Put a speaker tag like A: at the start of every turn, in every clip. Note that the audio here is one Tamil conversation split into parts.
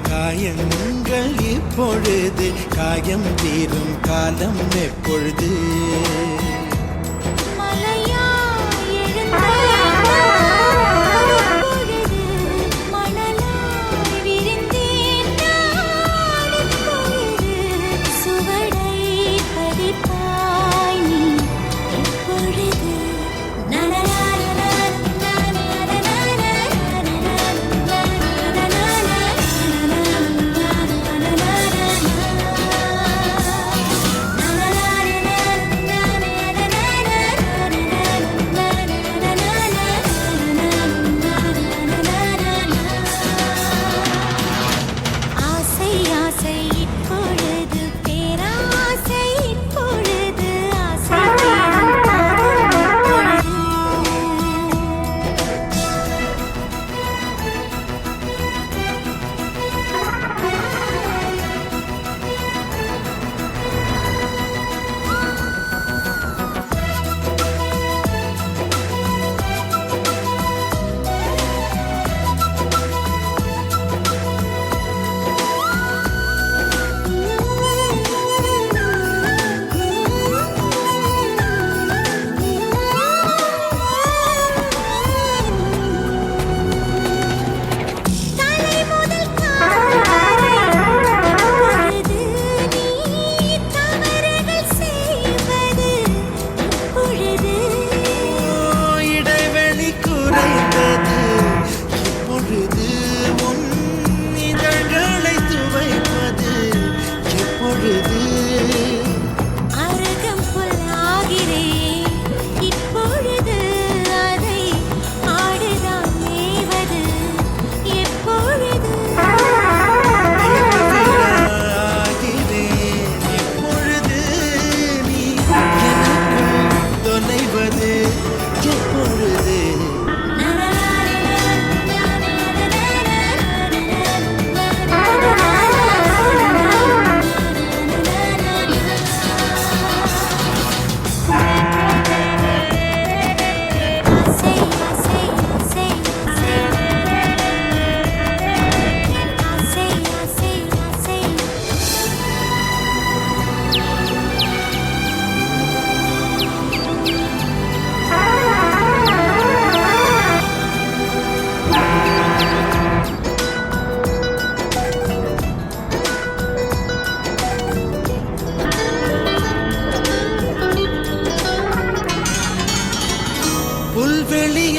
A: காயங்கள் இப்பொழுது காயம் தீரும் காலம் எப்பொழுது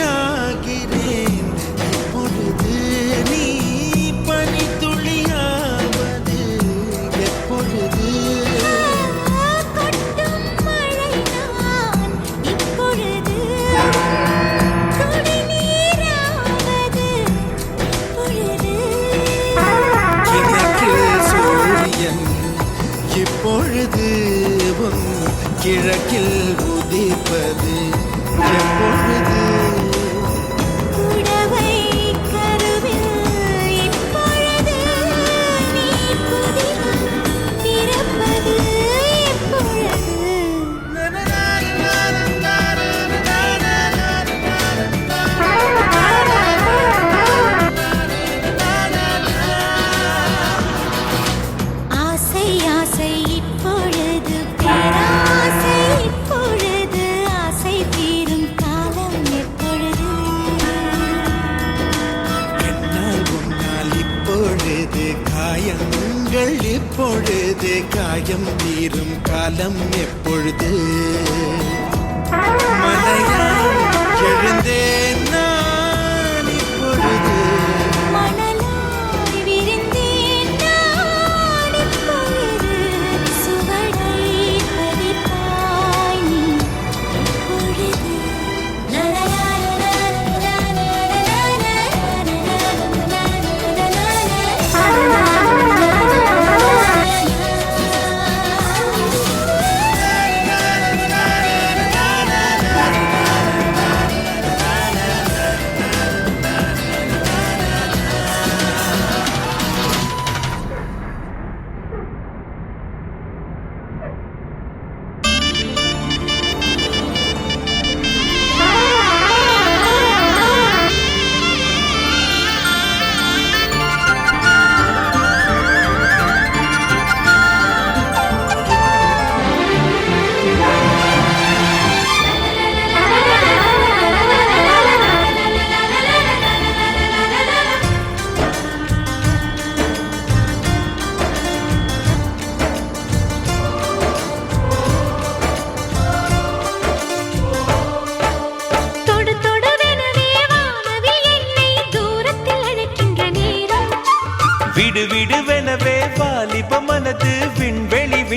A: புல்வெளியாகிறேன் எப்பொழுது நீ பனித்துளியாவது எப்பொழுது
B: கொட்டும் மழை நான் இப்பொழுது குடிநீராவது எப்பொழுது
A: கிழக்கு சூரியன் இப்பொழுது உன் கிழக்கில் உதிப்பது எப்பொழுது
B: புடவை கருவில் இப்பொழுது நீ புதினம் பிறப்பது எப்பொழுது ஆசை ஆசை இப்பொழுது பேராசை இப்பொழுது ஆசை தீரும் காலம் எப்பொழுது
A: என்னால் உன்னால் இப்பொழுது காயங்கள் இப்பொழுது காயம் தீரும் காலம் எப்பொழுது மலையால் எழுந்தேன் நான் இப்பொழுது
B: மணலாய் விரிந்தேன் நான் இப்பொழுது சுவடை பதிப்பாய் நீ எப்பொழுது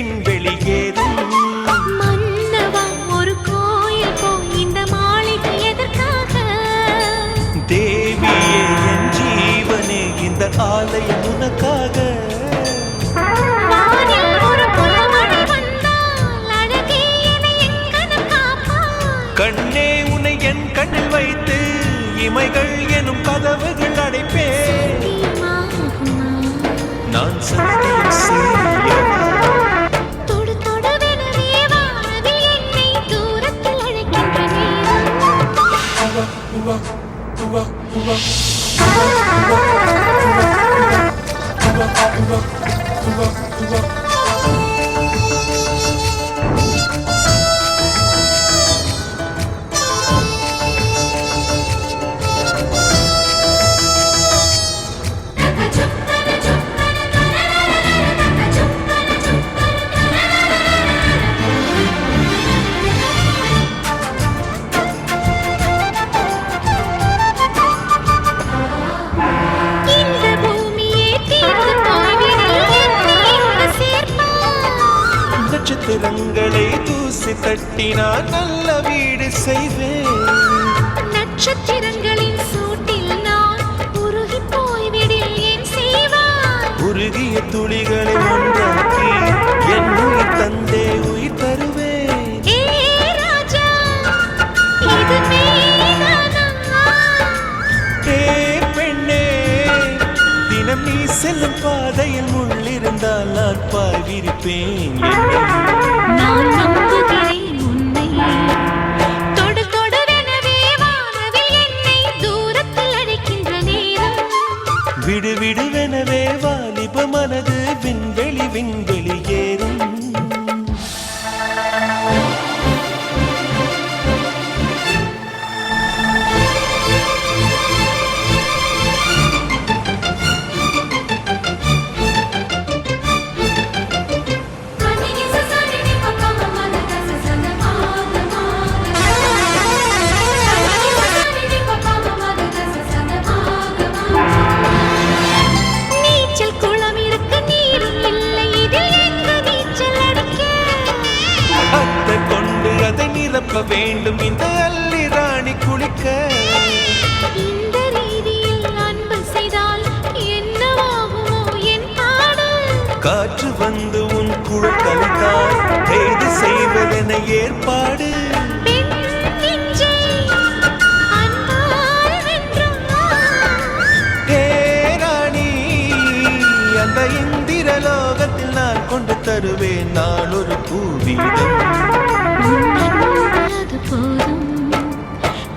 A: விண்வெளி ஏதும்
B: மன்னவா ஒரு கோயில் போய் இந்த மாளிகை எதற்காக
A: தேவியே என் ஜீவனே இந்த ஆலயம் உனக்காக
B: வானில் ஒரு புறமழை வந்தால் அழகே என்னை எங்கனம் காப்பாய்
A: கண்ணே உன்னை என் கண்ணில் வைத்து இமைகள் எனும் கதவுகள் அடைப்பேன்
B: தீமாகுமா
A: நான் சத்தியம் செய்யவா
B: தொடு தொடுவெனவே வானவில் என்னை தூரத்தில் அழைக்கின்ற இந்த பூமியே தீர்ந்து போய்விடில் என்னை எங்கு சேர்ப்பாய்
A: நட்சத்திரங்களை தூசி தட்டினால் நல்ல வீடு செய்வேன்
B: நட்சத்திரங்களின் சூட்டில் நான் உருகி போய்விடில் ஏன் செய்வாய்
A: உருகிய துளிகளை ஒன்றாக்கி என் உயிர் தந்தே உயிர் தருவேன்
B: ஏ ராஜா இது மேலானா
A: ஏ பெண்ணே தினம் நீ செல்லும் பாதையில் முள்ளிருந்தால் நான் பாய்விருப்பேன்
B: நான் நம்புகிறேன் உன்னை தொடு தொடுவெனவே வானவில் என்னை தூரத்தில் அழைக்கின்ற நேரம்
A: விடு விடுவெனவே வாலிப மனது விண்வெளி விண்வெளி ஏறும்
B: நீச்சல் குளம் இருக்க நீரும் இல்லை இதில் எங்கு நீச்சல் அடிக்க
A: அத்தை கொண்டு அதை நிரப்ப வேண்டும் இந்த அல்லி ராணி குளிக்க
B: இந்த ரீதியில் அன்பு செய்தால் என்னவாகுமோ என் பாடு
A: காற்று வந்து உன் குழல் கலைத்தால் கைது செய்வதென ஏற்பாடு
B: பெண் நெஞ்சை அன்பால் வென்றாய்
A: ஹே ராணி அந்த இந்திர லோகத்தில் நான் கொண்டு தருவேன் நான் ஒரு பூவீதம்
B: அது போதும்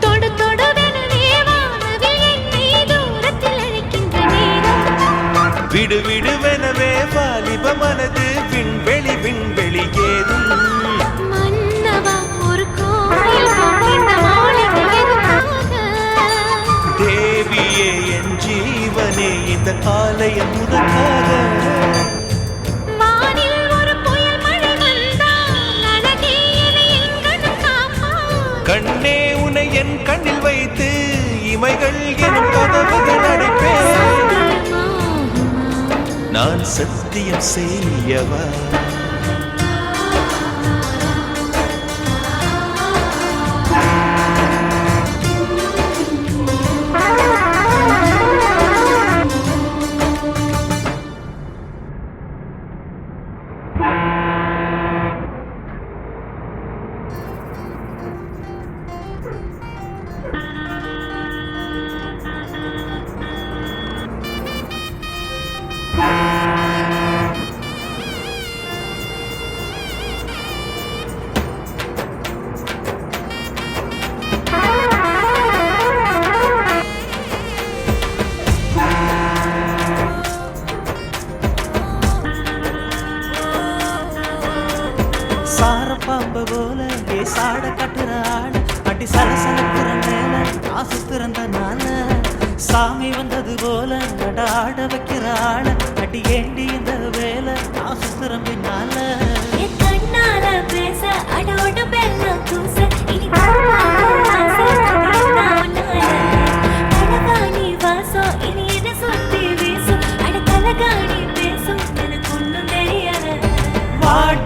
B: தொடு தொடுவெனவே வானவில் என்னை தூரத்தில் அழைக்கின்ற நேரம்
A: விடு விடுவெனவே வாலிப மனது விண்வெளி விண்வெளி ஏதும்
B: மன்னவா ஒரு கோயில் போய் இந்த மாளிகை எதற்காக
A: தேவியே என் ஜீவனே இந்த ஆலயம் உனக்காக
B: வானில் ஒரு புயல் மழை வந்தால் அழகே என்னை எங்கனம் காப்பாய்
A: கண்ணே உன்னை என் கண்ணில் வைத்து இமைகள் எனும் கதவுகள் அடைப்பேன்
B: சாத்தியமாகுமா?
A: நான் சத்தியம் செய்யவா
C: சாரப்பாம்பு போல சாட கட்டுற ஆள அடி சலசலப்புற மேல ஆசு பிறந்தனால சாமி வந்தது போல நட ஆட வைக்கிற ஆள அடி ஏண்டி இந்த வேலை ஆசு பிறம்பினால
B: என் கண்ணால பேச அடோட பெல்ல கூச இனி ஆசை அழகாணி வாசம் இனி என சுத்தி வீசும் அட கலகாணி பேசும் எனக்கு ஒன்றும் தெரியாது
C: வாடி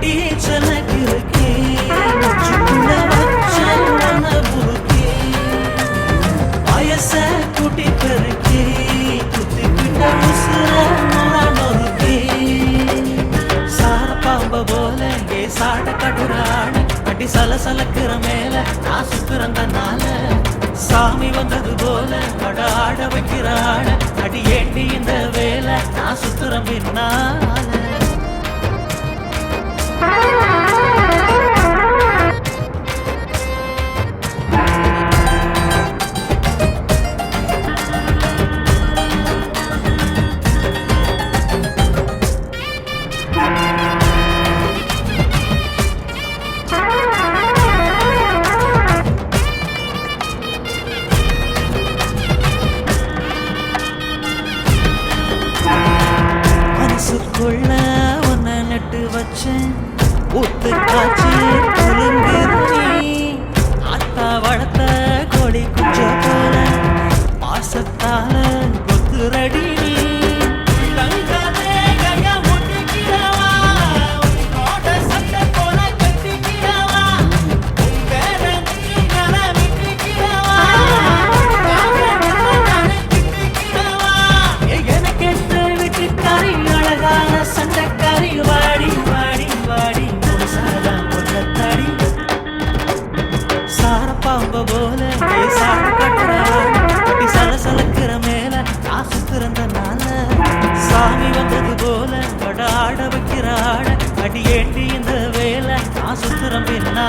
C: அடி சலசலக்கிற மேல நான் சுத்துறந்தனால சாமி வந்தது போல அட ஆட வைக்கிற ஆட அடி ஏண்டி இந்த வேலை நான் சுத்துறேன் பின்னால மனசுக்குள்ள உன்னை நட்டு வச்சேன் ஊத்து காய்ச்சி குலுங்குறீ ஆத்தா வளர்த்த கோழி குஞ்ச போல பாசத்தால கொத்துரடி நீ தங்கமே கைய முட்டிக்கிறவா உன்னோட சட்டை போல கட்டிக்கிறவா உன் பேர மேல விட்டுக்கிறவா எனக்கென்று விட்டுக்காரி அழகான சண்டைக்காரி வாடி வாடி வாடி முழுசாதான் கொல்லத்தாடி சாரப்பாம்ப போல சார கட்டுறாடி சலசலக்கிற மேல நான் சுத்துறந்தனால சாமி வந்தது போல வட ஆட வைக்கிற ஆட அடி ஏண்டி இந்த வேலை நான் சுத்துறேன் பின்னால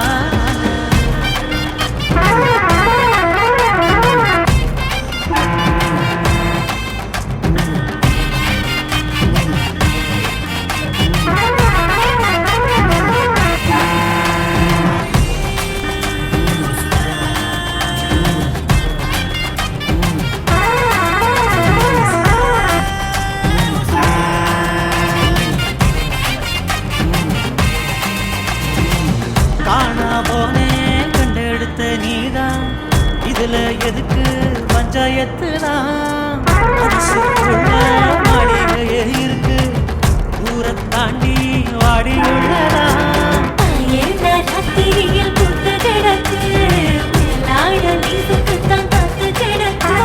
C: காணா போனே கண்டெடுத்த நீதான் இதுல எதுக்கு பஞ்சாயத்துதான் மனசுக்குள்ள மாளிகையே இருக்கு ஊரை தாண்டி வாடி உள்ளதான்
B: என்ன ராத்திரியில் புத்து கிடக்கு மேலாட நீதுக்குத்தான் காத்து கிடக்கு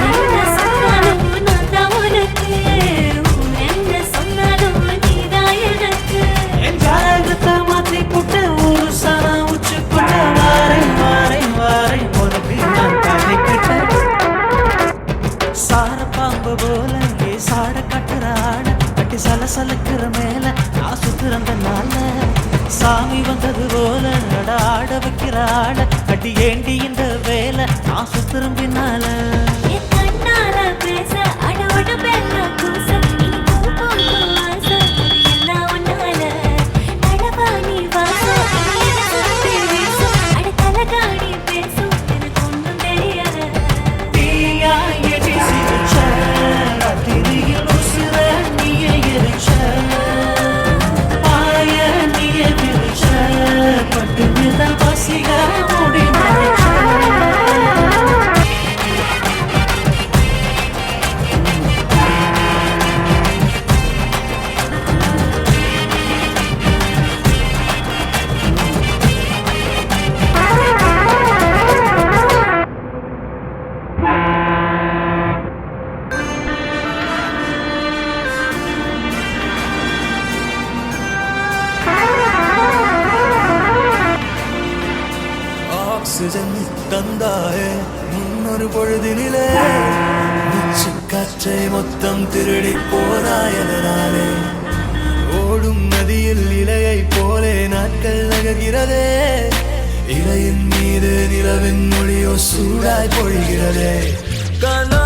B: என்ன சொன்னாலும் நான் தான் உனக்கு என்ன சொன்னாலும் நீதான் எனக்கு
C: என் ஜாதகத்தை மாத்தி புட்டு ஒரு சனா உச்சு புட்ட வாரை வாரை வாரை உனக்கு நான் காட்டிக்கிட்ட சார பாம்பு போல சாட கட்டுற ஆட கட்டி சலசலக்கிற மேல நான் சுத்துறந்தனால சாமி வந்தது போல அட ஆட வைக்கிற ஆட கட்டி ஏண்டி இந்த வேலை நான் சுத்துறேன் பின்னால
B: என் கண்ணால பேச அடவட பெண்ண கூச இனி போகும் ஆசை எல்லாம் உன்னால நடவாணி வாசம் என்ன சுத்தி வீசும் அட தலகாணி பேசும் எனக்கு ஒன்றும் தெரியாது
C: தீயா எடி சிரிச்ச ராத்திரியில் உசுர நீயே எரிச்ச பாய நீயே விரிச்ச பட்டு நிதல் பசிக மூடி மறைச்ச
A: ஆக்சிஜன் தந்தாயே முன்னொரு பொழுதினிலே மூச்சு காற்றை மொத்தம் திருடி போனாயதனாலே ஓடும் நதியில் இலையை போலே நாட்கள் நகர்கிறதே இலையின் மீது நிலவின் மொழியோ சூடாய் பொழிகிறதே கனா